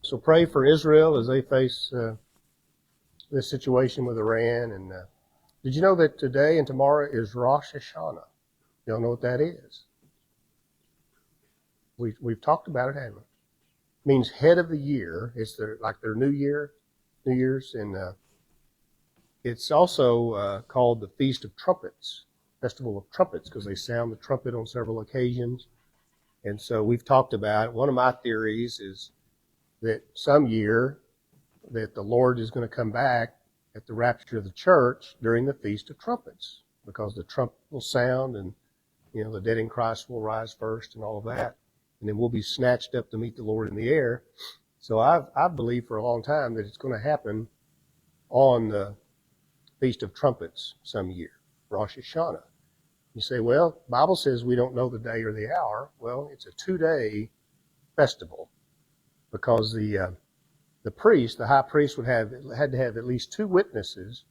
So pray for Israel as they face this situation with Iran. And did you know that today and tomorrow is Rosh Hashanah? You don't know what that is? We've talked about it, haven't we? It means head of the year. It's their New Year's, and it's also called the Feast of Trumpets, Festival of Trumpets, because they sound the trumpet on several occasions. And so we've talked about it. One of my theories is that some year that the Lord is going to come back at the rapture of the church during the Feast of Trumpets, because the trumpet will sound and, the dead in Christ will rise first and all of that. And then we'll be snatched up to meet the Lord in the air. So I've believed for a long time that it's going to happen on the Feast of Trumpets some year, Rosh Hashanah. You say, well, the Bible says we don't know the day or the hour. Well, it's a 2-day festival, because the priest, the high priest, had to have at least 2 witnesses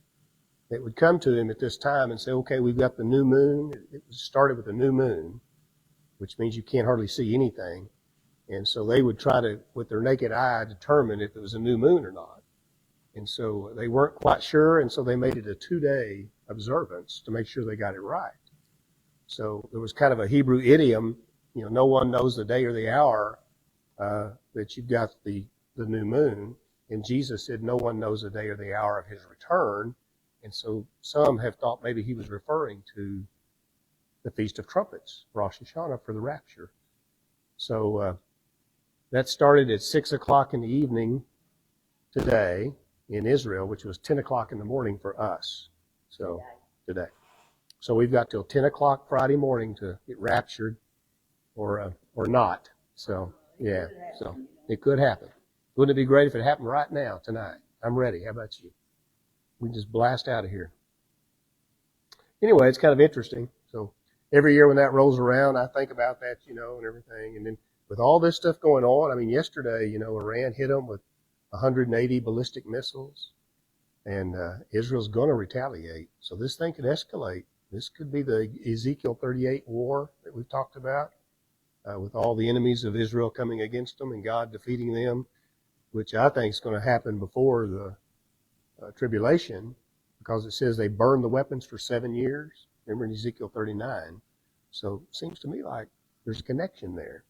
that would come to him at this time and say, okay, we've got the new moon. It started with the new moon, which means you can't hardly see anything. And so they would try to, with their naked eye, determine if it was a new moon or not. And so they weren't quite sure, and so they made it a 2-day observance to make sure they got it right. So there was kind of a Hebrew idiom, no one knows the day or the hour that you've got the new moon. And Jesus said no one knows the day or the hour of his return. And so some have thought maybe he was referring to the Feast of Trumpets, Rosh Hashanah, for the rapture. So that started at 6 o'clock in the evening today in Israel, which was 10 o'clock in the morning for us. So today. So we've got till 10 o'clock Friday morning to get raptured or not. So, yeah, so it could happen. Wouldn't it be great if it happened right now, tonight? I'm ready. How about you? We can just blast out of here. Anyway, it's kind of interesting. So every year when that rolls around, I think about that, and everything. And then with all this stuff going on, yesterday, Iran hit them with 180 ballistic missiles, and Israel's going to retaliate. So this thing could escalate. This could be the Ezekiel 38 war that we've talked about, with all the enemies of Israel coming against them and God defeating them, which I think is going to happen before the tribulation, because it says they burned the weapons for 7 years. Remember in Ezekiel 39. So it seems to me like there's a connection there.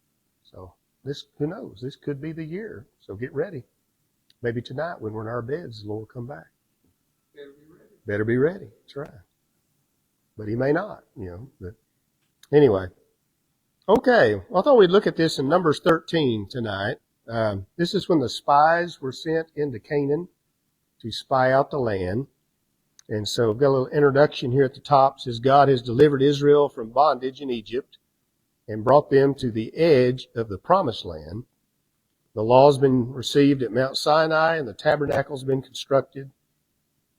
So this, who knows? This could be the year. So get ready. Maybe tonight when we're in our beds, the Lord will come back. Better be ready. Better be ready. That's right. But he may not, But anyway. Okay. Well, I thought we'd look at this in Numbers 13 tonight. This is when the spies were sent into Canaan to spy out the land. And so I've got a little introduction here at the top. It says, God has delivered Israel from bondage in Egypt and brought them to the edge of the promised land. The law has been received at Mount Sinai, and the tabernacle has been constructed.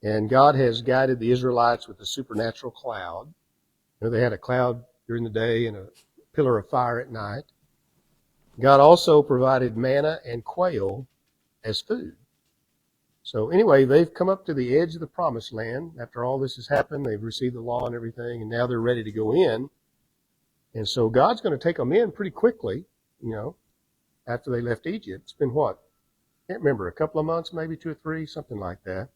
And God has guided the Israelites with a supernatural cloud. They had a cloud during the day and a pillar of fire at night. God also provided manna and quail as food. So anyway, they've come up to the edge of the promised land. After all this has happened, they've received the law and everything, and now they're ready to go in. And so God's going to take them in pretty quickly, after they left Egypt. It's been what? I can't remember, a couple of months, maybe 2 or 3, something like that.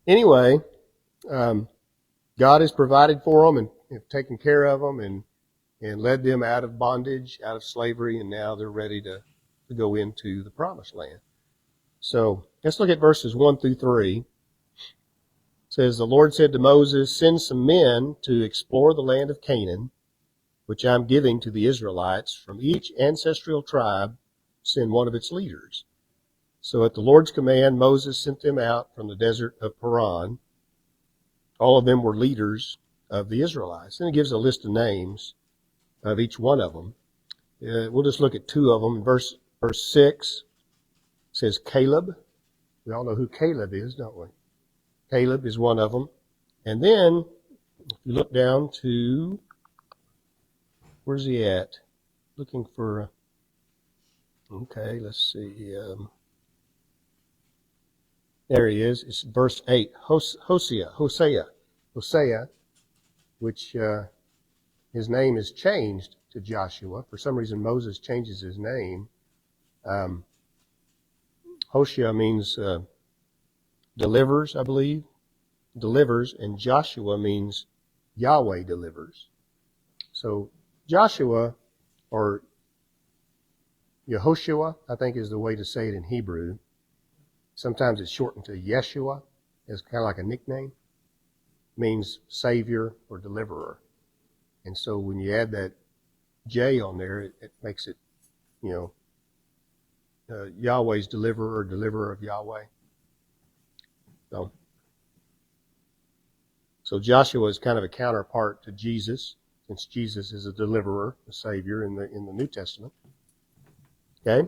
Anyway, God has provided for them and taken care of them and led them out of bondage, out of slavery, and now they're ready to go into the promised land. So let's look at verses 1 through 3. It says, the Lord said to Moses, send some men to explore the land of Canaan, which I'm giving to the Israelites. From each ancestral tribe, send one of its leaders. So at the Lord's command, Moses sent them out from the desert of Paran. All of them were leaders of the Israelites. And it gives a list of names of each one of them. We'll just look at 2 of them. Verse 6 says Caleb. We all know who Caleb is, don't we? Caleb is one of them. And then, if you look down to, where's he at? Looking for, okay, let's see. There he is. It's verse 8. Hosea, which his name is changed to Joshua. For some reason, Moses changes his name. Hoshea means delivers, I believe. Delivers, and Joshua means Yahweh delivers. So Joshua, or Yehoshua, I think is the way to say it in Hebrew. Sometimes it's shortened to Yeshua, as kind of like a nickname. Means Savior or Deliverer. And so when you add that J on there, it makes it, Yahweh's deliverer or deliverer of Yahweh. So Joshua is kind of a counterpart to Jesus, since Jesus is a deliverer, a Savior in the New Testament. Okay?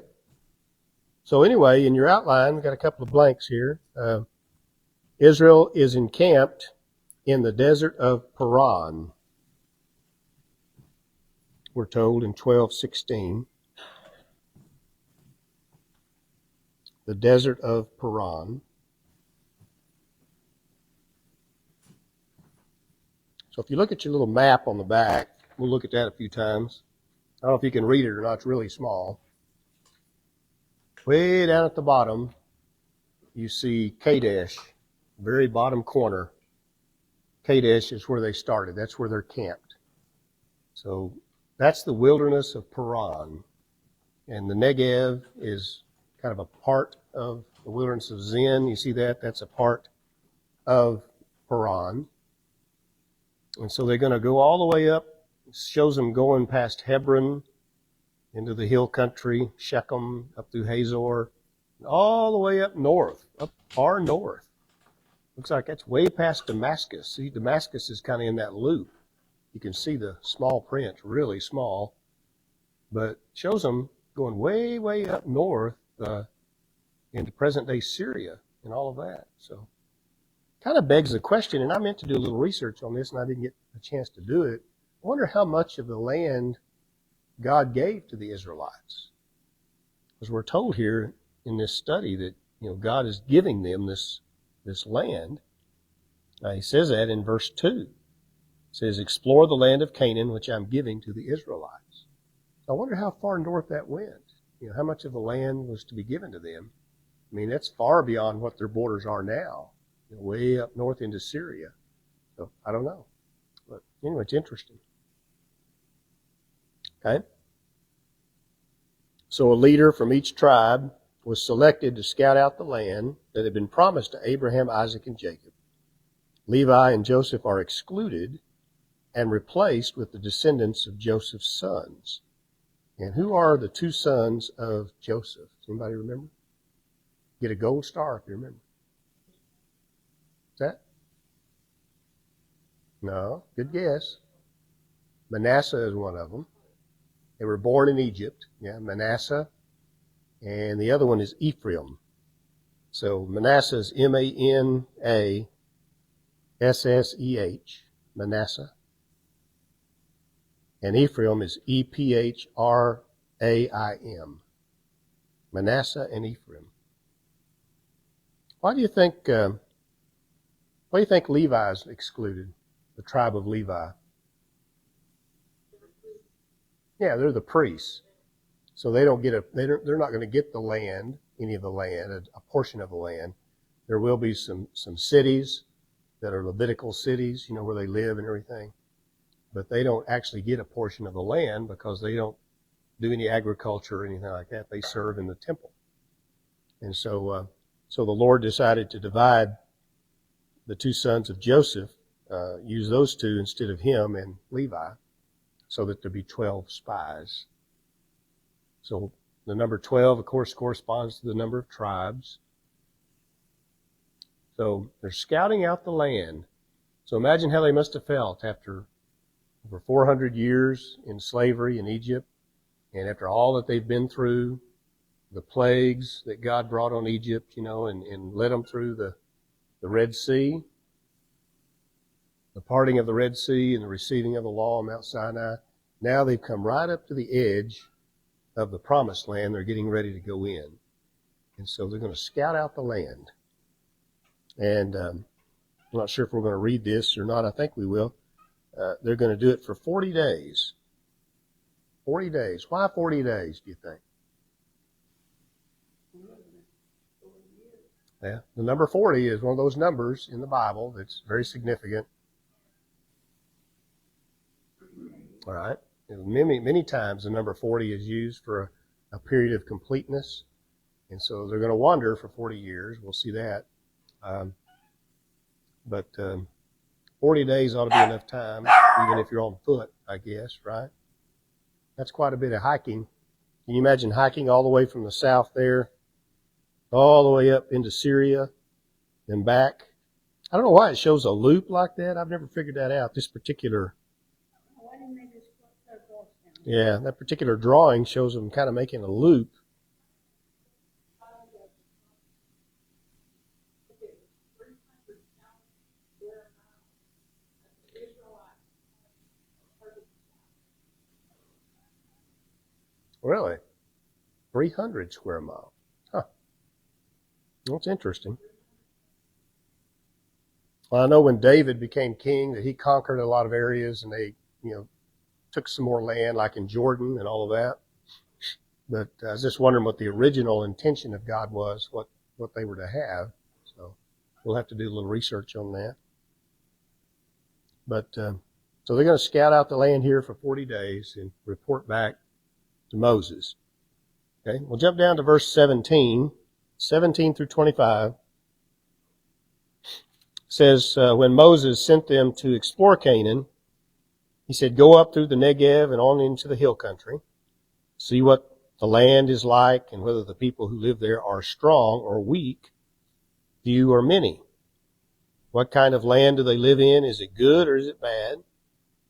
So anyway, in your outline, we've got a couple of blanks here. Israel is encamped in the desert of Paran. We're told in 12:16. The desert of Paran. So if you look at your little map on the back, we'll look at that a few times. I don't know if you can read it or not. It's really small. Way down at the bottom, you see Kadesh, very bottom corner. Kadesh is where they started. That's where they're camped. So that's the wilderness of Paran. And the Negev is kind of a part of the wilderness of Zin. You see that? That's a part of Paran. And so they're going to go all the way up. It shows them going past Hebron into the hill country, Shechem, up through Hazor, all the way up north, up far north. Looks like that's way past Damascus. See, Damascus is kind of in that loop. You can see the small print, really small, but it shows them going way, way up north into present-day Syria and all of that. So kind of begs the question, and I meant to do a little research on this, and I didn't get a chance to do it. I wonder how much of the land God gave to the Israelites. Because we're told here in this study that God is giving them this land. He says that in verse 2. It says, explore the land of Canaan, which I'm giving to the Israelites. I wonder how far north that went. How much of the land was to be given to them. I mean, that's far beyond what their borders are now. Way up north into Syria. So I don't know. But anyway, it's interesting. Okay? So a leader from each tribe was selected to scout out the land that had been promised to Abraham, Isaac, and Jacob. Levi and Joseph are excluded and replaced with the descendants of Joseph's sons. And who are the two sons of Joseph? Does anybody remember? Get a gold star if you remember. Is that? No, good guess. Manasseh is one of them. They were born in Egypt. Yeah, Manasseh. And the other one is Ephraim. So Manasseh is Manasseh, Manasseh. And Ephraim is Ephraim. Manasseh and Ephraim. Why do you think Levi is excluded? The tribe of Levi. Yeah, they're the priests. So they don't get they're not going to get the land, any of the land, a portion of the land. There will be some cities that are Levitical cities, where they live and everything. But they don't actually get a portion of the land because they don't do any agriculture or anything like that. They serve in the temple. And so the Lord decided to divide the two sons of Joseph, use those two instead of him and Levi, so that there be 12 spies. So the number 12, of course, corresponds to the number of tribes. So they're scouting out the land. So imagine how they must have felt after over 400 years in slavery in Egypt, and after all that they've been through, the plagues that God brought on Egypt, and led them through the Red Sea, the parting of the Red Sea and the receiving of the law on Mount Sinai. Now they've come right up to the edge of the promised land. They're getting ready to go in. And so they're going to scout out the land. And I'm not sure if we're going to read this or not. I think we will. They're going to do it for 40 days. 40 days. Why 40 days, do you think? Yeah, the number 40 is one of those numbers in the Bible that's very significant. All right. Many times the number 40 is used for a period of completeness. And so they're going to wander for 40 years. We'll see that. But 40 days ought to be enough time, even if you're on foot, I guess, right? That's quite a bit of hiking. Can you imagine hiking all the way from the south there, all the way up into Syria and back? I don't know why it shows a loop like that. I've never figured that out. This particular, yeah, that particular drawing shows them kind of making a loop. Really? 300 square miles. Huh. That's interesting. Well, I know when David became king that he conquered a lot of areas and they, took some more land like in Jordan and all of that. But I was just wondering what the original intention of God was, what they were to have. So we'll have to do a little research on that. But so they're going to scout out the land here for 40 days and report back to Moses. Okay, we'll jump down to verse 17 through 25. It says, when Moses sent them to explore Canaan, he said, go up through the Negev and on into the hill country. See what the land is like and whether the people who live there are strong or weak, few or many. What kind of land do they live in? Is it good or is it bad?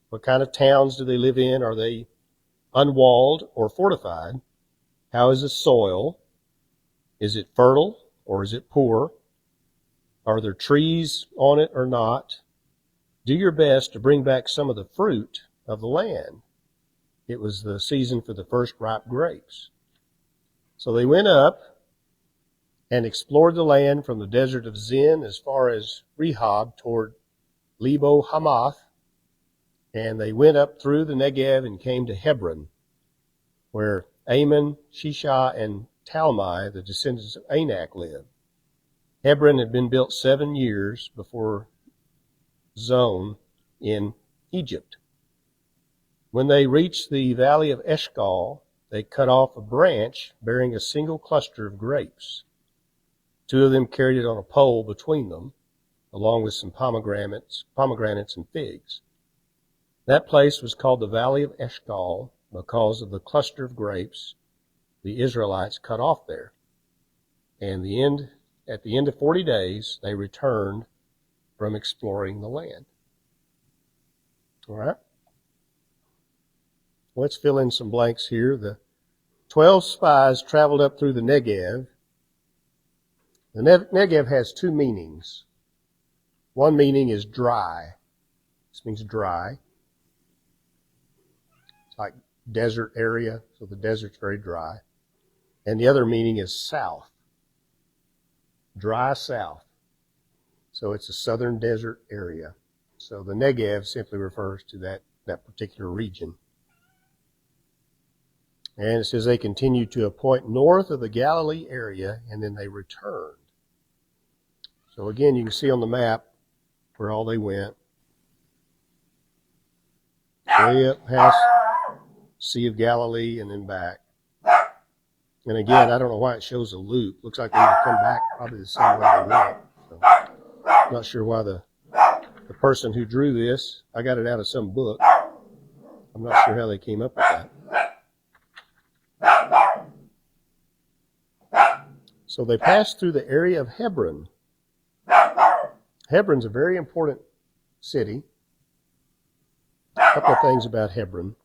What kind of towns do they live in? Are they unwalled or fortified? How is the soil? Is it fertile or is it poor? Are there trees on it or not? Do your best to bring back some of the fruit of the land. It was the season for the first ripe grapes. So they went up and explored the land from the desert of Zin as far as Rehob toward Lebo Hamath. And they went up through the Negev and came to Hebron, where Ammon, Shishah, and Talmai, the descendants of Anak, lived. Hebron had been built 7 years before Zon in Egypt. When they reached the valley of Eshcol, they cut off a branch bearing a single cluster of grapes. 2 of them carried it on a pole between them, along with some pomegranates and figs. That place was called the Valley of Eshcol because of the cluster of grapes the Israelites cut off there. And at the end of 40 days, they returned from exploring the land. All right. Let's fill in some blanks here. The 12 spies traveled up through the Negev. The Negev has 2 meanings. One meaning is dry. This means dry. It's like desert area, so the desert's very dry. And the other meaning is south. Dry south. So it's a southern desert area. So the Negev simply refers to that particular region. And it says they continued to a point north of the Galilee area, and then they returned. So again, you can see on the map where all they went. Way up past Sea of Galilee and then back. And again, I don't know why it shows a loop. Looks like they would come back probably the same way they went. So, I'm not sure why the person who drew this, I got it out of some book. I'm not sure how they came up with that. So they passed through the area of Hebron. Hebron's a very important city. A couple of things about Hebron.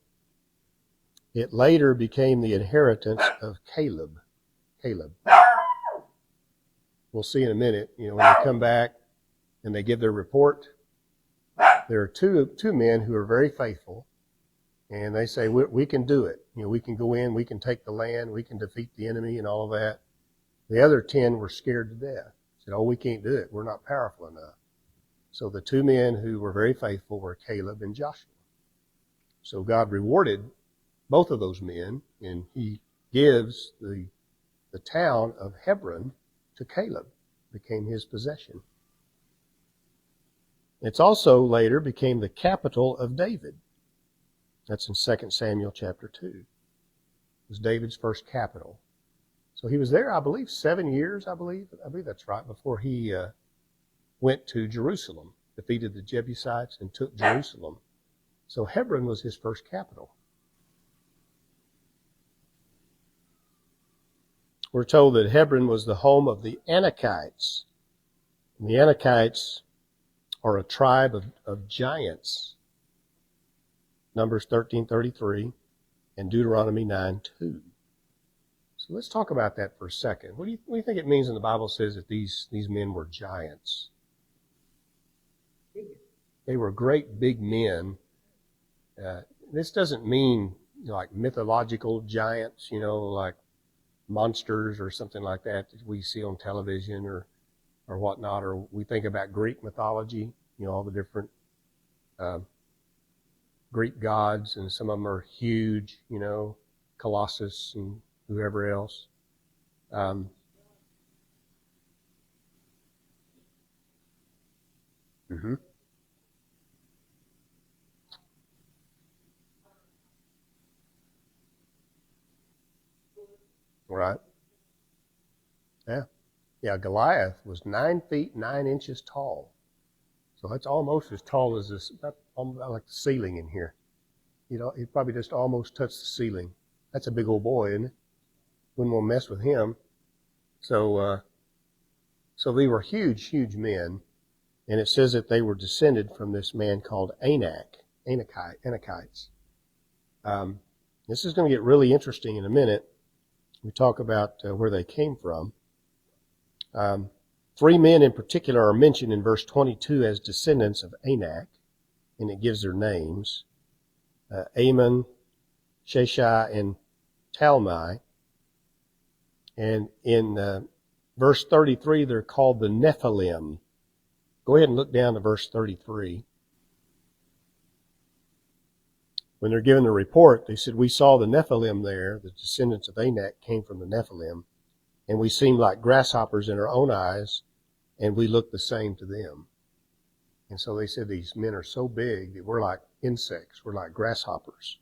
It later became the inheritance of Caleb. We'll see in a minute, when they come back and they give their report, there are two men who are very faithful, and they say, we can do it. We can go in, we can take the land, we can defeat the enemy and all of that. The other 10 were scared to death. Said, we can't do it. We're not powerful enough. So the 2 men who were very faithful were Caleb and Joshua. So God rewarded both of those men, and he gives the town of Hebron to Caleb. became his possession. It's also later became the capital of David. That's in 2 Samuel chapter 2. It was David's first capital. So he was there, I believe, 7 years, I believe that's right, before he went to Jerusalem, defeated the Jebusites and took Jerusalem. So Hebron was his first capital. We're told that Hebron was the home of the Anakites. And the Anakites are a tribe of giants. Numbers 13:33 and Deuteronomy 9:2. So let's talk about that for a second. What do you think it means when the Bible says that these men were giants? They were great big men. This doesn't mean like mythological giants, like monsters or something like that we see on television or whatnot, or we think about Greek mythology, all the different Greek gods, and some of them are huge, Colossus and whoever else. Right. Yeah, Goliath was 9 feet 9 inches tall. So that's almost as tall as this, like the ceiling in here. He probably just almost touched the ceiling. That's a big old boy, isn't it? Wouldn't want to mess with him. So they were huge, huge men. And it says that they were descended from this man called Anakites. This is going to get really interesting in a minute. We talk about where they came from. 3 men in particular are mentioned in verse 22 as descendants of Anak, and it gives their names. Ammon, Sheshai, and Talmai. And in verse 33, they're called the Nephilim. Go ahead and look down to verse 33. When they're given the report, they said, "We saw the Nephilim there." The descendants of Anak came from the Nephilim. "And we seemed like grasshoppers in our own eyes, and we looked the same to them." And so they said these men are so big that we're like insects. We're like grasshoppers.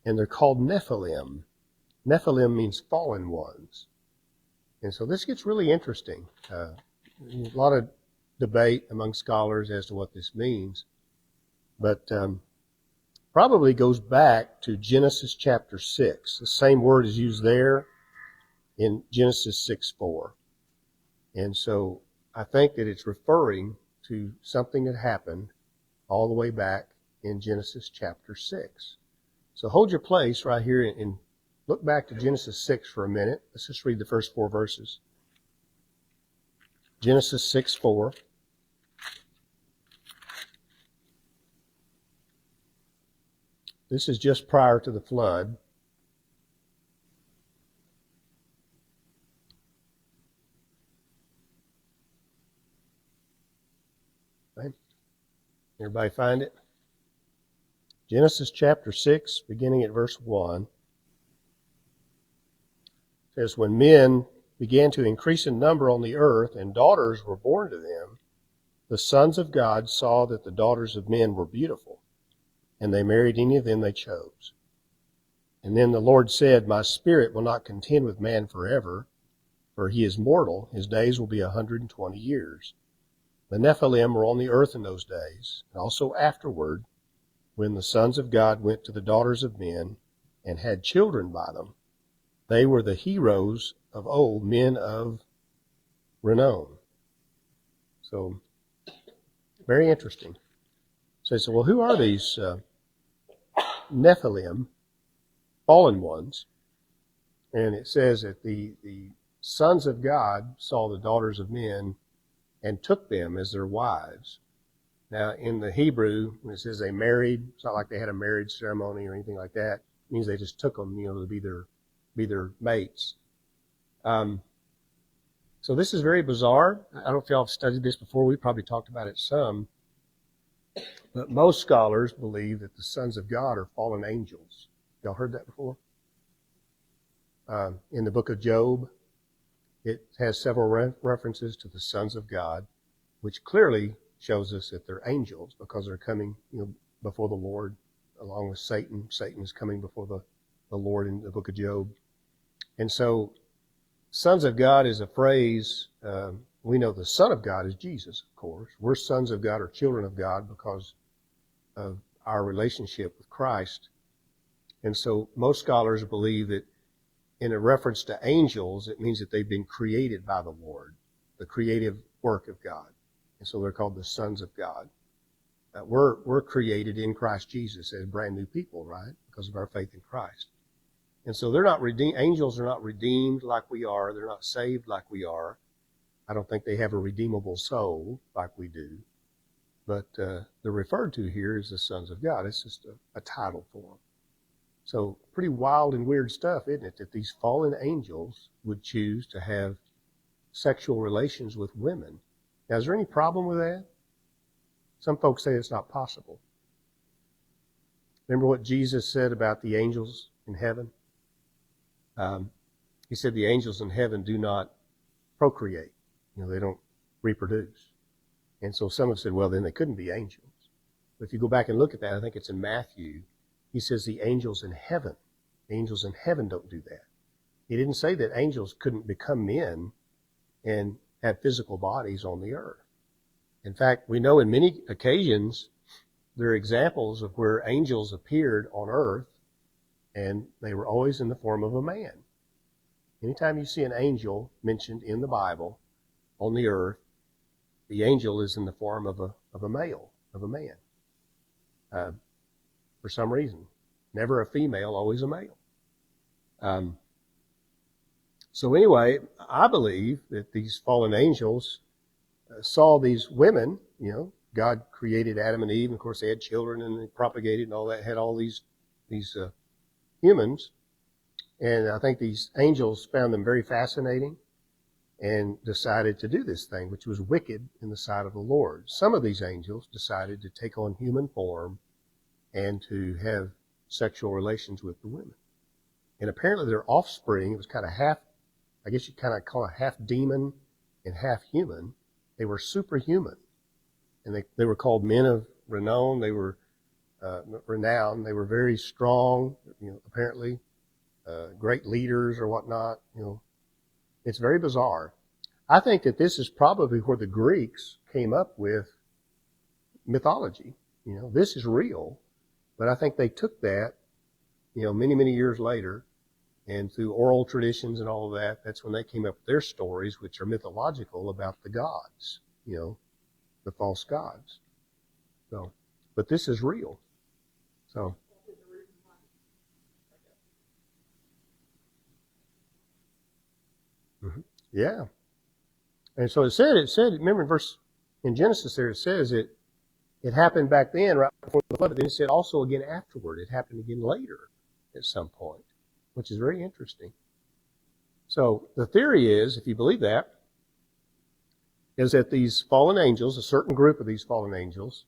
And they're called Nephilim. Nephilim means fallen ones. And so this gets really interesting. A lot of debate among scholars as to what this means. But probably goes back to Genesis chapter 6. The same word is used there in Genesis 6:4. And so I think that it's referring to something that happened all the way back in Genesis chapter 6. So hold your place right here and look back to Genesis 6 for a minute. Let's just read the first 4 verses. Genesis 6:4. This is just prior to the flood. Okay. Everybody find it? Genesis chapter 6, beginning at verse 1. It says, "When men began to increase in number on the earth, and daughters were born to them, the sons of God saw that the daughters of men were beautiful, and they married any of them they chose. And then the Lord said, My spirit will not contend with man forever, for he is mortal. His days will be 120 years. The Nephilim were on the earth in those days, and also afterward, when the sons of God went to the daughters of men and had children by them. They were the heroes of old, men of renown." So, very interesting. So, well, who are these Nephilim, fallen ones? And it says that the sons of God saw the daughters of men and took them as their wives. Now, in the Hebrew, when it says they married, it's not like they had a marriage ceremony or anything like that. It means they just took them, to be their mates. So this is very bizarre. I don't know if y'all have studied this before. We probably talked about it some. But most scholars believe that the sons of God are fallen angels. Y'all heard that before? In the book of Job, It has several references to the sons of God, which clearly shows us that they're angels because they're coming, before the Lord along with Satan. Satan is coming before the Lord in the book of Job. And so sons of God is a phrase. We know the Son of God is Jesus, of course. We're sons of God or children of God because of our relationship with Christ. And so most scholars believe that in a reference to angels, it means that they've been created by the Lord, the creative work of God. And so they're called the sons of God. We're created in Christ Jesus as brand new people, right? Because of our faith in Christ. And so they're not redeemed. Angels are not redeemed like we are. They're not saved like we are. I don't think they have a redeemable soul like we do. But they're referred to here as the sons of God. It's just a title for them. So pretty wild and weird stuff, isn't it? That these fallen angels would choose to have sexual relations with women. Now, is there any problem with that? Some folks say it's not possible. Remember what Jesus said about the angels in heaven? He said the angels in heaven do not procreate. They don't reproduce. And so some have said, well, then they couldn't be angels. But if you go back and look at that, I think it's in Matthew, he says the angels in heaven don't do that. He didn't say that angels couldn't become men and have physical bodies on the earth. In fact, we know in many occasions there are examples of where angels appeared on earth and they were always in the form of a man. Anytime you see an angel mentioned in the Bible on the earth, the angel is in the form of a male, of a man. For some reason. Never a female, always a male. So anyway, I believe that these fallen angels saw these women, God created Adam and Eve, and of course they had children and they propagated and all that, had all these humans. And I think these angels found them very fascinating and decided to do this thing, which was wicked in the sight of the Lord. Some of these angels decided to take on human form and to have sexual relations with the women. And apparently their offspring, it was kind of half, I guess you kind of call it half demon and half human. They were superhuman. And they were called men of renown. They were renowned. They were very strong, apparently, great leaders or whatnot. It's very bizarre. I think that this is probably where the Greeks came up with mythology. This is real. But I think they took that, many, many years later, and through oral traditions and all of that, that's when they came up with their stories, which are mythological about the gods, the false gods. So, but this is real. So. Yeah. And so it said, remember in Genesis there, it says it happened back then, right before the flood, but then it said also again afterward. It happened again later at some point, which is very interesting. So the theory is, if you believe that, is that these fallen angels, a certain group of these fallen angels,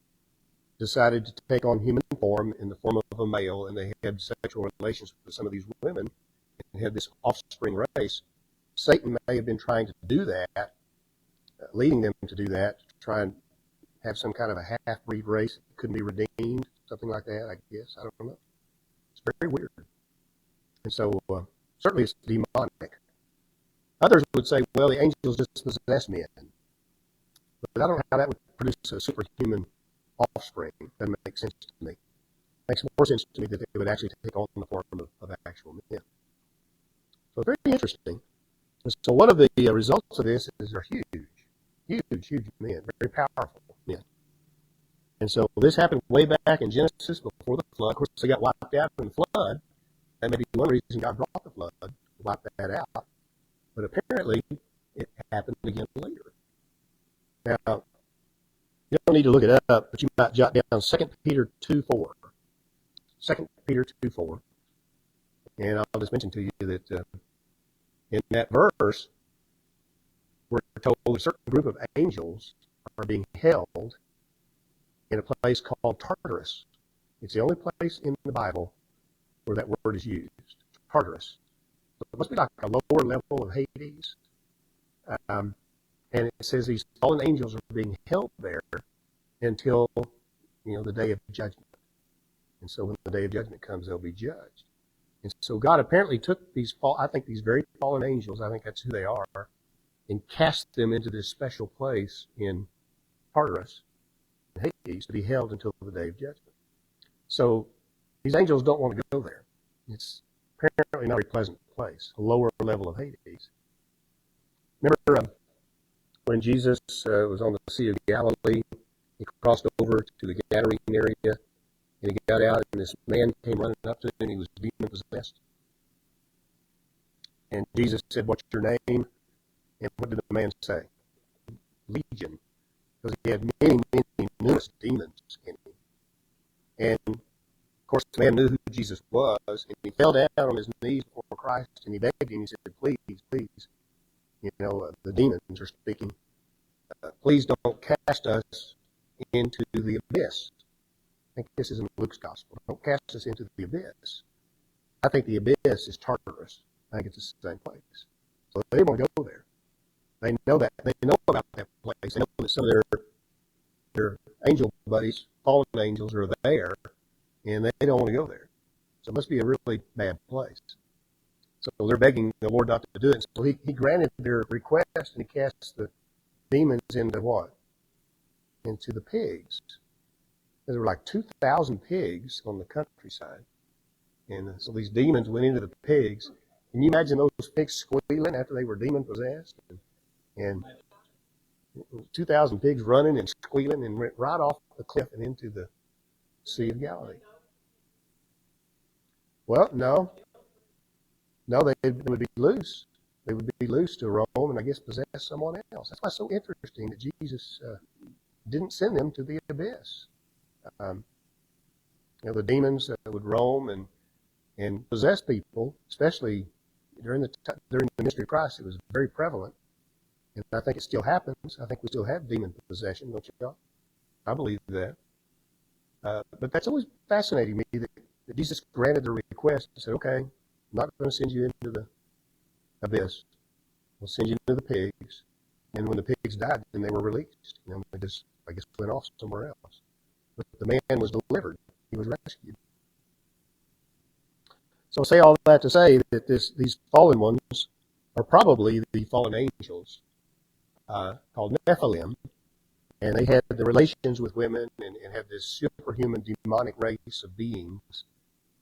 decided to take on human form in the form of a male, and they had sexual relations with some of these women and had this offspring race. Satan may have been trying to do that, leading them to do that, to try and have some kind of a half-breed race that couldn't be redeemed, something like that, I guess. I don't know. It's very weird. And so certainly it's demonic. Others would say, well, the angels just possess men. But I don't know how that would produce a superhuman offspring. Doesn't make sense to me. It makes more sense to me that they would actually take on the form of actual men. So very interesting. So one of the results of this is they're huge men, very powerful men. And so this happened way back in Genesis before the flood. Of course, they got wiped out in the flood. That may be one reason God brought the flood, to wipe that out. But apparently, it happened again later. Now, you don't need to look it up, but you might jot down 2 Peter 2:4. 2 Peter 2:4. And I'll just mention to you that in that verse, we're told a certain group of angels are being held in a place called Tartarus. It's the only place in the Bible where that word is used, Tartarus. So it must be like a lower level of Hades. And it says these fallen angels are being held there until, the day of judgment. And so when the day of judgment comes, they'll be judged. And so God apparently took these these very fallen angels, I think that's who they are, and cast them into this special place in Tartarus, Hades, to be held until the day of judgment. So these angels don't want to go there. It's apparently not a very pleasant place, a lower level of Hades. Remember when Jesus was on the Sea of Galilee, he crossed over to the Gadarene area, and he got out, and this man came running up to him, and he was demon-possessed. And Jesus said, "What's your name?" And what did the man say? Legion. Because he had many, many numerous demons in him. And, of course, the man knew who Jesus was, and he fell down on his knees before Christ, and he begged him. He said, "Please, please, the demons are speaking. Please don't cast us into the abyss." I think this is in Luke's gospel. Don't cast us into the abyss. I think the abyss is Tartarus. I think it's the same place. So they want to go there. They know that. They know about that place. They know that some of their angel buddies, fallen angels, are there, and they don't want to go there. So it must be a really bad place. So they're begging the Lord not to do it. So he granted their request, and he cast the demons into what? Into the pigs. There were like 2,000 pigs on the countryside. And so these demons went into the pigs. Can you imagine those pigs squealing after they were demon-possessed? And 2,000 pigs running and squealing and went right off the cliff and into the Sea of Galilee. Well, no, they would be loose. They would be loose to roam and I guess possess someone else. That's why it's so interesting that Jesus didn't send them to the abyss. The demons that would roam and possess people, especially during the ministry of Christ, it was very prevalent. And I think it still happens. I think we still have demon possession, don't you? I believe that. But that's always fascinating me that Jesus granted the request and said, "Okay, I'm not going to send you into the abyss. We'll send you into the pigs." And when the pigs died, then they were released. They just, I guess, went off somewhere else. But the man was delivered. He was rescued. So I say all that to say that these fallen ones are probably the fallen angels called Nephilim. And they had the relations with women and had this superhuman demonic race of beings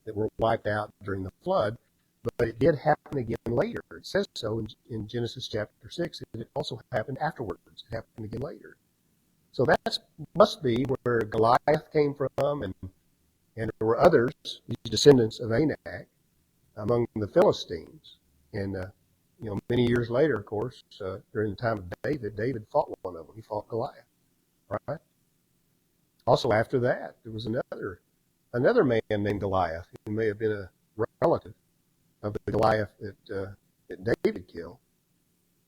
that were wiped out during the flood. But it did happen again later. It says so in Genesis chapter 6. And it also happened afterwards. It happened again later. So that must be where Goliath came from, and there were others, these descendants of Anak, among the Philistines. And many years later, of course, during the time of David fought one of them. He fought Goliath, right? Also, after that, there was another man named Goliath, who may have been a relative of the Goliath that David killed,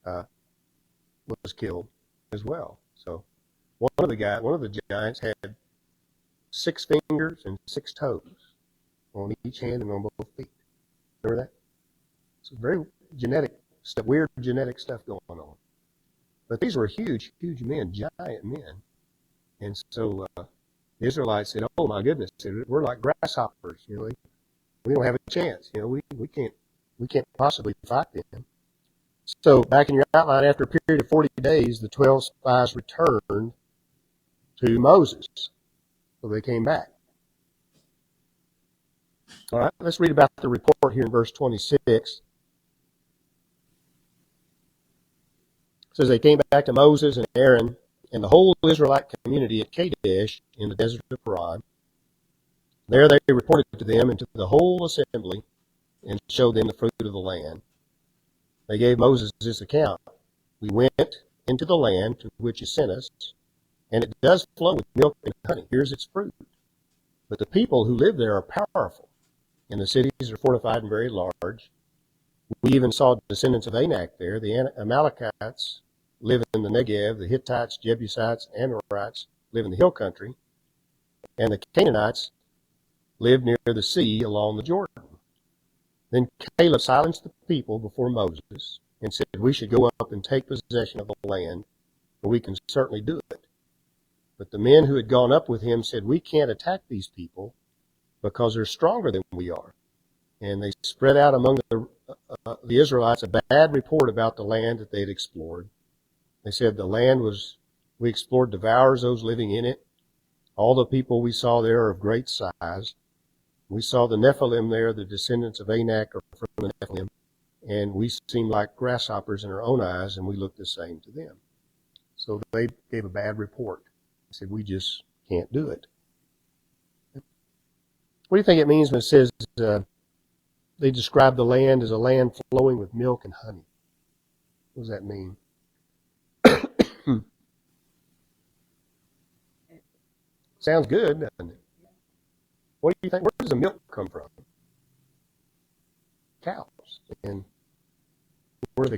was killed as well. So one of the giants had 6 fingers and 6 toes on each hand and on both feet. Remember that? So very genetic stuff, weird genetic stuff going on. But these were huge, huge men, giant men. And so the Israelites said, "Oh my goodness, we're like grasshoppers. We don't have a chance. We can't possibly fight them." So back in your outline, after a period of 40 days, the 12 spies returned to Moses. So they came back. All right, let's read about the report here in verse 26. It says they came back to Moses and Aaron and the whole Israelite community at Kadesh in the desert of Paran. There they reported to them and to the whole assembly and showed them the fruit of the land. They gave Moses this account: "We went into the land to which you sent us, and it does flow with milk and honey. Here's its fruit. But the people who live there are powerful, and the cities are fortified and very large. We even saw descendants of Anak there. The Amalekites live in the Negev. The Hittites, Jebusites, Amorites live in the hill country. And the Canaanites live near the sea along the Jordan." Then Caleb silenced the people before Moses and said, we should go up and take possession of the land, for we can certainly do it. But the men who had gone up with him said, we can't attack these people because they're stronger than we are. And they spread out among the Israelites a bad report about the land that they had explored. They said the land we explored devours those living in it. All the people we saw there are of great size. We saw the Nephilim there, the descendants of Anak are from the Nephilim, and we seemed like grasshoppers in our own eyes, and we looked the same to them. So they gave a bad report. They said, we just can't do it. What do you think it means when it says they describe the land as a land flowing with milk and honey? What does that mean? Sounds good, doesn't it? What do you think? Where does the milk come from? Cows. And where do they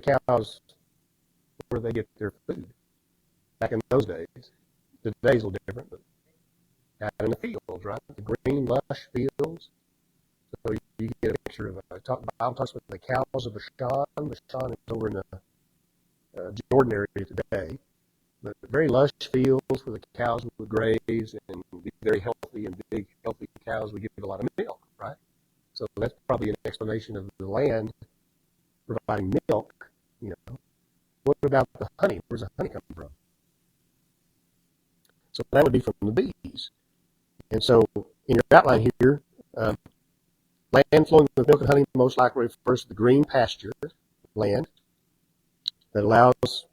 get their food? Back in those days. Today's a little different, but out in the fields, right? The green, lush fields. So you get a picture of the Bible talks about the cows of Bashan. Bashan is over in the Jordan area today. But very lush fields where the cows would graze and be very healthy, and big, healthy cows would give a lot of milk, right? So that's probably an explanation of the land providing milk, you know. What about the honey? Where's the honey come from? So that would be from the bees. And so in your outline here, land flowing with milk and honey most likely refers to the green pasture land that allows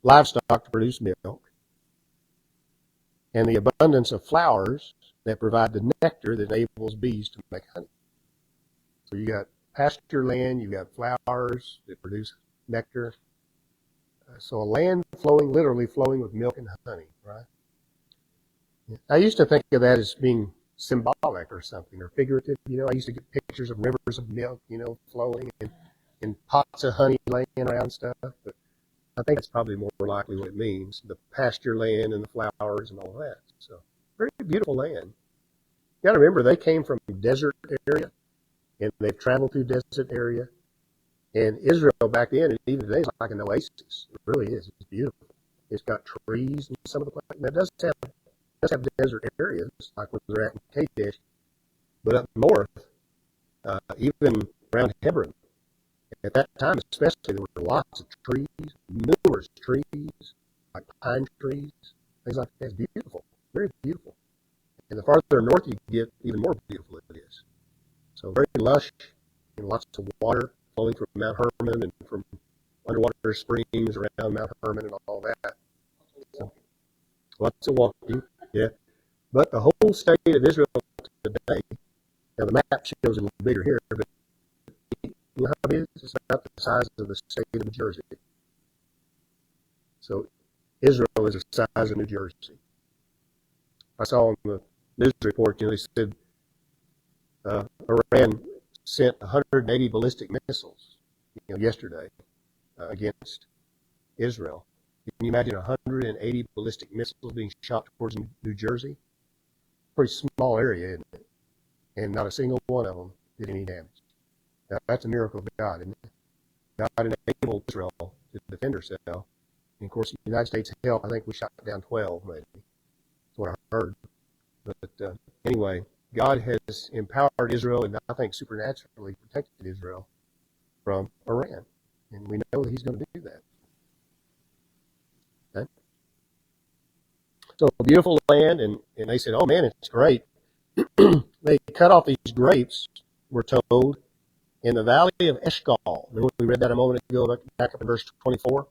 livestock to produce milk, and the abundance of flowers that provide the nectar that enables bees to make honey. So you got pasture land, you got flowers that produce nectar. So a land literally flowing with milk and honey, right? I used to think of that as being symbolic or something, or figurative. You know, I used to get pictures of rivers of milk, you know, flowing, and pots of honey laying around and stuff. But I think that's probably more likely what it means, the pasture land and the flowers and all that. So very beautiful land. You got to remember, they came from a desert area, and they've traveled through desert area. And Israel back then, and even today, is like an oasis. It really is. It's beautiful. It's got trees in some of the places. Now, it does have desert areas, like where they're at in Kadesh. But up north, even around Hebron, at that time especially, there were lots of trees, numerous trees, like pine trees, things like that. It's beautiful, very beautiful. And the farther north you get, even more beautiful it is. So very lush, and lots of water flowing from Mount Hermon and from underwater springs around Mount Hermon and all that. So lots of walking, yeah. But the whole state of Israel today, now the map shows it a little bigger here, but you know how it is? It's about the size of the state of New Jersey. So Israel is the size of New Jersey. I saw on the news report, you know, they said Iran sent 180 ballistic missiles, you know, yesterday against Israel. Can you imagine 180 ballistic missiles being shot towards New Jersey? Pretty small area, isn't it? And not a single one of them did any damage. Now, that's a miracle of God, isn't it? God enabled Israel to defend herself. And of course, the United States helped. I think we shot down 12, maybe. That's what I heard. But anyway, God has empowered Israel, and I think supernaturally protected Israel from Iran. And we know that he's going to do that. Okay? So a beautiful land, and they said, oh man, it's great. They cut off these grapes, we're told, in the valley of Eshcol. Remember we read that a moment ago, back up in verse 24? It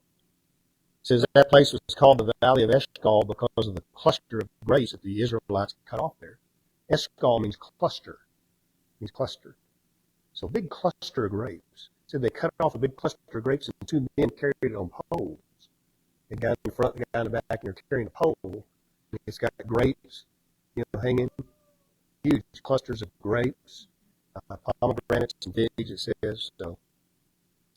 says that place was called the valley of Eshcol because of the cluster of grapes that the Israelites cut off there. Eshcol means cluster. Means cluster. So big cluster of grapes. So they cut off a big cluster of grapes, and two men carried it on poles. The guy in the front and the guy in the back, and they're carrying a pole. It's got grapes, you know, hanging. Huge clusters of grapes, pomegranates and figs, it says. So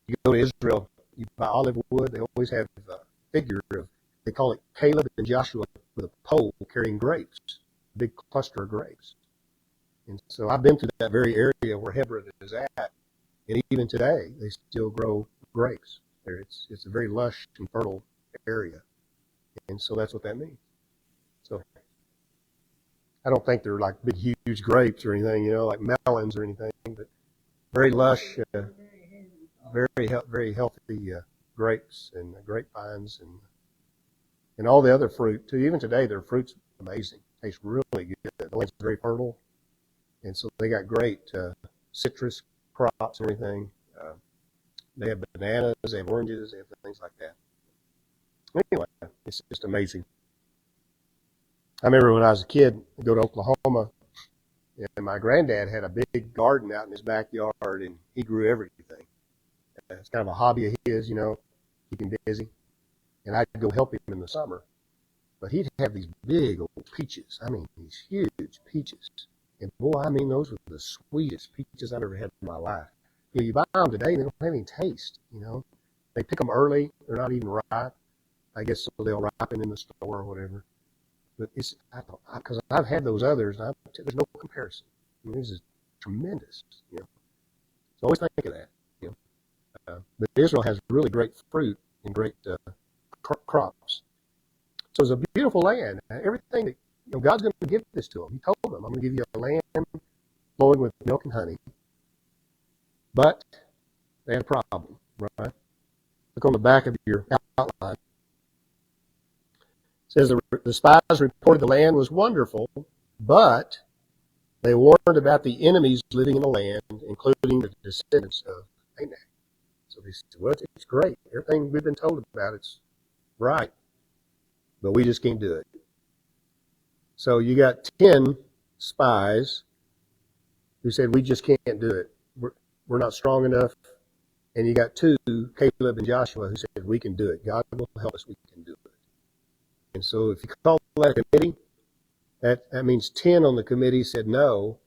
you go to Israel, you buy olive wood, they always have a figure of, they call it Caleb and Joshua with a pole carrying grapes, a big cluster of grapes. And so I've been to that very area where Hebron is at, and even today they still grow grapes there. It's a very lush and fertile area. And so that's what that means. So I don't think they're like big, huge grapes or anything, like melons or anything, but very lush, very healthy grapes and grapevines and all the other fruit too. Even today, their fruit's amazing. Tastes really good. The land's very fertile, and so they got great citrus crops and everything. They have bananas, they have oranges, they have things like that. Anyway, it's just amazing. I remember when I was a kid, I'd go to Oklahoma, and my granddad had a big garden out in his backyard, and he grew everything. It's kind of a hobby of his, keep him busy. And I'd go help him in the summer. But he'd have these big old peaches. I mean, these huge peaches. And boy, I mean, those were the sweetest peaches I've ever had in my life. You buy them today, and they don't have any taste, They pick them early. They're not even ripe. I guess so they'll ripen in the store or whatever. But because I've had those others, and there's no comparison. I mean, this is tremendous, So always think of that, But Israel has really great fruit and great crops. So it's a beautiful land. Everything that God's going to give this to them. He told them, I'm going to give you a land flowing with milk and honey. But they had a problem, right? Look on the back of your outline. It says the spies reported the land was wonderful, but they warned about the enemies living in the land, including the descendants of Anak. So they said, well, it's great. Everything we've been told about it's right, but we just can't do it. So you got 10 spies who said, we just can't do it. We're not strong enough. And you got 2, Caleb and Joshua, who said, we can do it. God will help us. We can do it. And so if you call that a committee, that means 10 on the committee said no,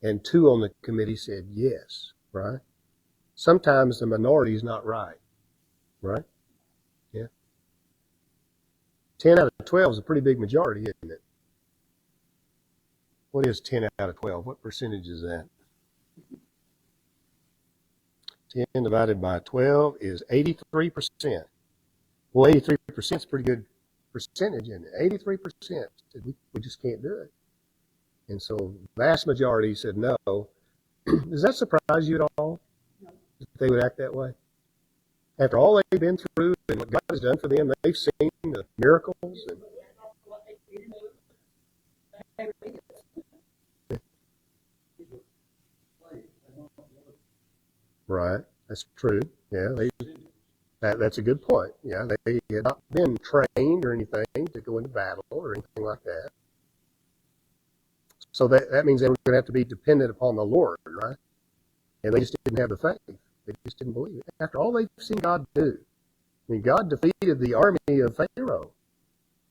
and 2 on the committee said yes, right? Sometimes the minority is not right, right? Yeah. 10 out of 12 is a pretty big majority, isn't it? What is 10 out of 12? What percentage is that? 10 divided by 12 is 83%. Well, 83% is a pretty good percentage, isn't it? 83% said we just can't do it. And so vast majority said no. Does that surprise you at all? That they would act that way? After all they've been through and what God has done for them, they've seen the miracles. Right, that's true. Yeah, that's a good point. Yeah, they had not been trained or anything to go into battle or anything like that. So that means they were going to have to be dependent upon the Lord, right? And they just didn't have the faith. They just didn't believe it. After all they've seen God do. I mean, God defeated the army of Pharaoh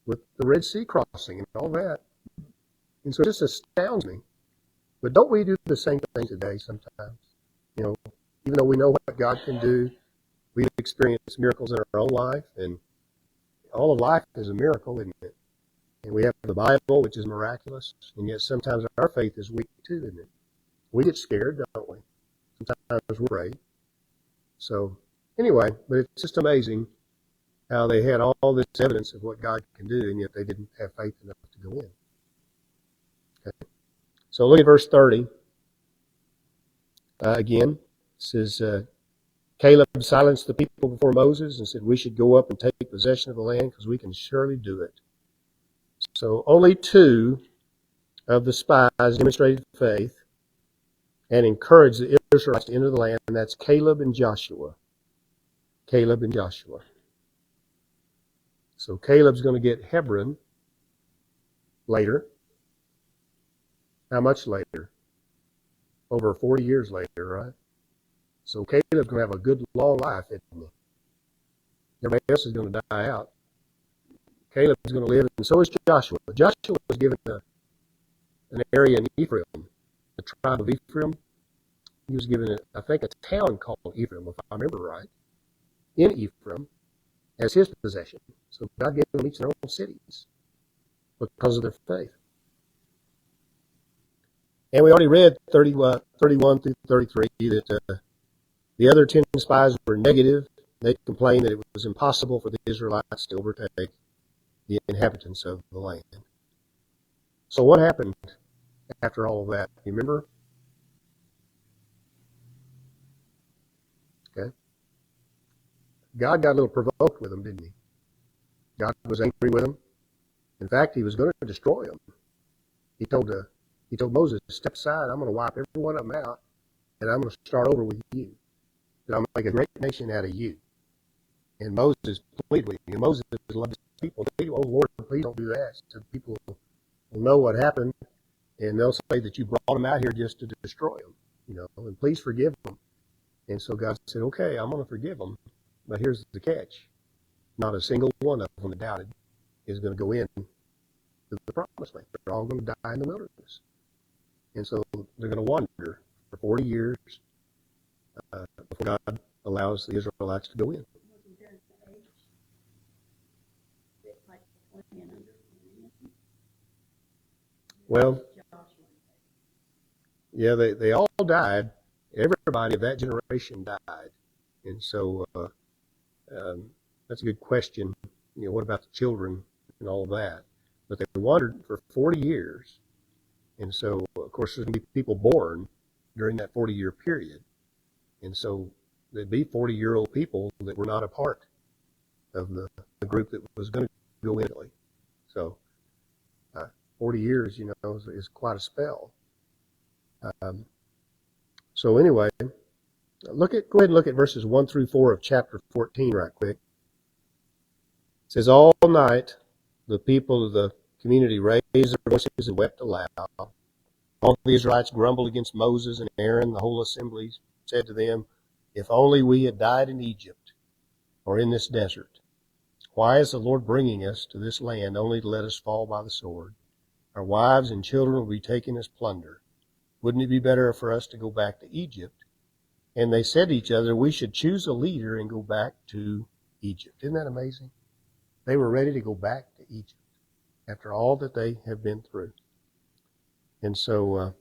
with the Red Sea crossing and all that. And so it just astounds me. But don't we do the same thing today sometimes? Even though we know what God can do, we've experienced miracles in our own life, and all of life is a miracle, isn't it? And we have the Bible, which is miraculous, and yet sometimes our faith is weak too, isn't it? We get scared, don't we? Sometimes we're afraid. So anyway, but it's just amazing how they had all this evidence of what God can do, and yet they didn't have faith enough to go in. Okay. So look at verse 30. Again, it says, Caleb silenced the people before Moses and said, we should go up and take possession of the land because we can surely do it. So only 2 of the spies demonstrated faith and encouraged the Israelites to enter the land, and that's Caleb and Joshua. Caleb and Joshua. So Caleb's going to get Hebron later. How much later? Over 40 years later, right? So Caleb's going to have a good long life, isn't he? Everybody else is going to die out. Caleb's going to live, and so is Joshua. Joshua was given an area in Ephraim, the tribe of Ephraim. He was given, I think, a town called Ephraim, if I remember right, in Ephraim as his possession. So God gave them each their own cities because of their faith. And we already read 31 through 33 that the other 10 spies were negative They complained that it was impossible for the Israelites to overtake the inhabitants of the land. So what happened after all of that? You remember? Okay. God got a little provoked with them, didn't he? God was angry with them. In fact, he was going to destroy them. He told Moses, step aside, I'm going to wipe every one of them out, and I'm going to start over with you. And I'm going to make a great nation out of you. And Moses pleaded with him. Moses loved his people. He said, oh, Lord, please don't do that. So people will know what happened, and they'll say that you brought them out here just to destroy them, and please forgive them. And so God said, okay, I'm going to forgive them, but here's the catch. Not a single one of them that doubted is going to go in to the promised land. They're all going to die in the wilderness. And so they're going to wander for 40 years before God allows the Israelites to go in. Well, yeah, they all died. Everybody of that generation died. And so that's a good question. What about the children and all of that? But they wandered for 40 years. And so, of course, there's going to be people born during that 40-year period. And so there'd be 40-year-old people that were not a part of the group that was going to go in Italy. So 40 years, is quite a spell. So anyway, go ahead and look at verses 1 through 4 of chapter 14 right quick. It says, all night the people of the community raised their voices and wept aloud. All the Israelites grumbled against Moses and Aaron. The whole assembly said to them, if only we had died in Egypt or in this desert. Why is the Lord bringing us to this land only to let us fall by the sword? Our wives and children will be taken as plunder. Wouldn't it be better for us to go back to Egypt? And they said to each other, we should choose a leader and go back to Egypt. Isn't that amazing? They were ready to go back to Egypt after all that they have been through. And so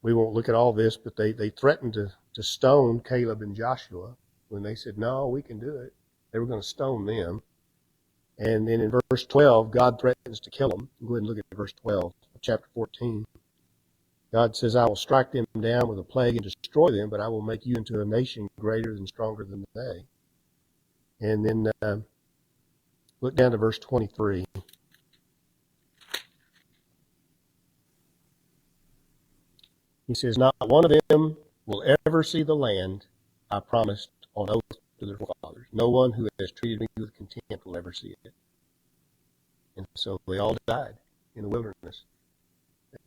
we won't look at all this, but they threatened to stone Caleb and Joshua when they said, no, we can do it. They were going to stone them. And then in verse 12, God threatens to kill them. Go ahead and look at verse 12 of chapter 14. God says, I will strike them down with a plague and destroy them, but I will make you into a nation greater and stronger than they. And then look down to verse 23. He says, not one of them will ever see the land I promised on oath to their fathers. No one who has treated me with contempt will ever see it. And so they all died in the wilderness.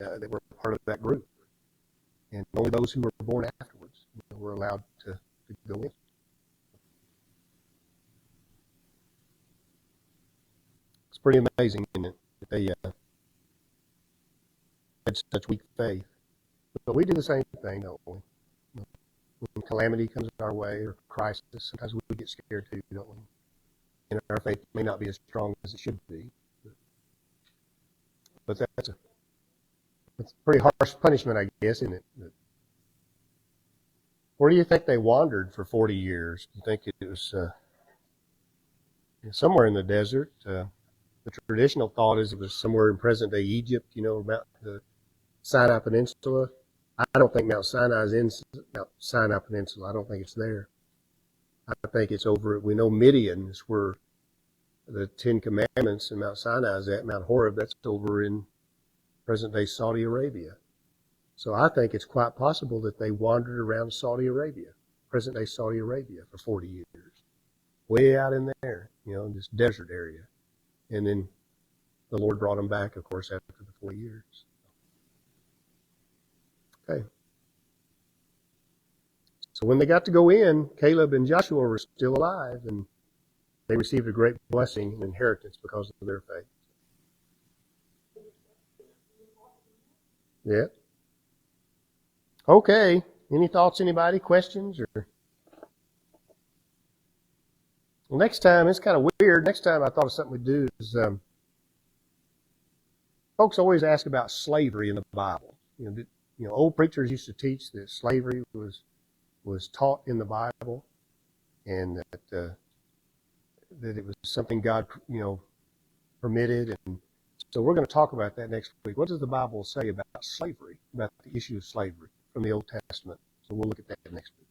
They were part of that group. And only those who were born afterwards were allowed to go in. It's pretty amazing, isn't it, that they had such weak faith. But we do the same thing, don't we? When calamity comes our way or crisis, sometimes we get scared too, don't we? And our faith may not be as strong as it should be. But that's a pretty harsh punishment, I guess, isn't it? Where do you think they wandered for 40 years? Do you think it was somewhere in the desert? The traditional thought is it was somewhere in present-day Egypt, about the Sinai Peninsula. I don't think Mount Sinai is in Mount Sinai Peninsula. I don't think it's there. I think it's over. We know Midian is where the Ten Commandments and Mount Sinai is at. Mount Horeb, that's over in present-day Saudi Arabia. So I think it's quite possible that they wandered around Saudi Arabia, present-day Saudi Arabia, for 40 years. Way out in there, in this desert area. And then the Lord brought them back, of course, after the 40 years. Okay. So when they got to go in, Caleb and Joshua were still alive, and they received a great blessing and inheritance because of their faith. Yeah. Okay. Any thoughts, anybody? Questions? Well, next time, it's kind of weird. Next time I thought of something we'd do is, folks always ask about slavery in the Bible. Old preachers used to teach that slavery was taught in the Bible. and that it was something God, permitted. And so we're going to talk about that next week. What does the Bible say about slavery, about the issue of slavery from the Old Testament? So we'll look at that next week.